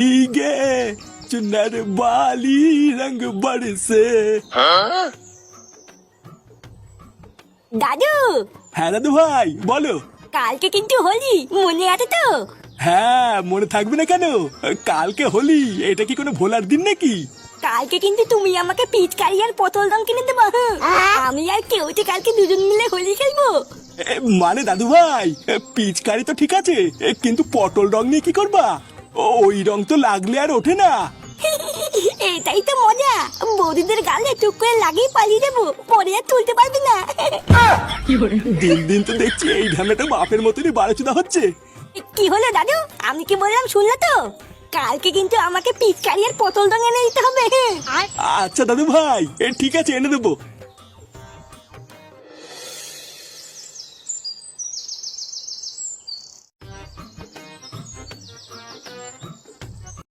गे चुनर वाली रंग बरसे। দাদু, হ্যাঁ দাদু ভাই বলো। কালকে কিন্তু হোলি, মনে আছে তো? হ্যাঁ মনে থাকবে না কেন, কালকে হোলি, এটা কি কোনো ভোলার দিন নাকি? কালকে কিন্তু তুমি আমাকে পিচকারি আর পটল রং কিনে দেবো। আমি আর কেউতে কালকে দুজন মিলে হোলি খেলবো। মানে দাদু ভাই, পিচকারি তো ঠিক আছে, কিন্তু পটল রং নিয়ে কি করবা? ওই রং তো লাগলে আর ওঠে না। এটাই তো মজা, বৌদিদের গালে টুক করে লাগিয়ে পালিয়ে দেবো, পরে আর তুলতে পারবি না। দিন দিন তো দেখছি এই ঢামেটা বাপের মতনই বাড়াচুদা হচ্ছে। কি হলো দাদু, আমি কি বললাম শুনলে তো? কালকে কিন্তু আমাকে পিচকারি আর পটল রং এনে দিতে হবে। আচ্ছা দাদু ভাই, ঠিক আছে এনে দেবো।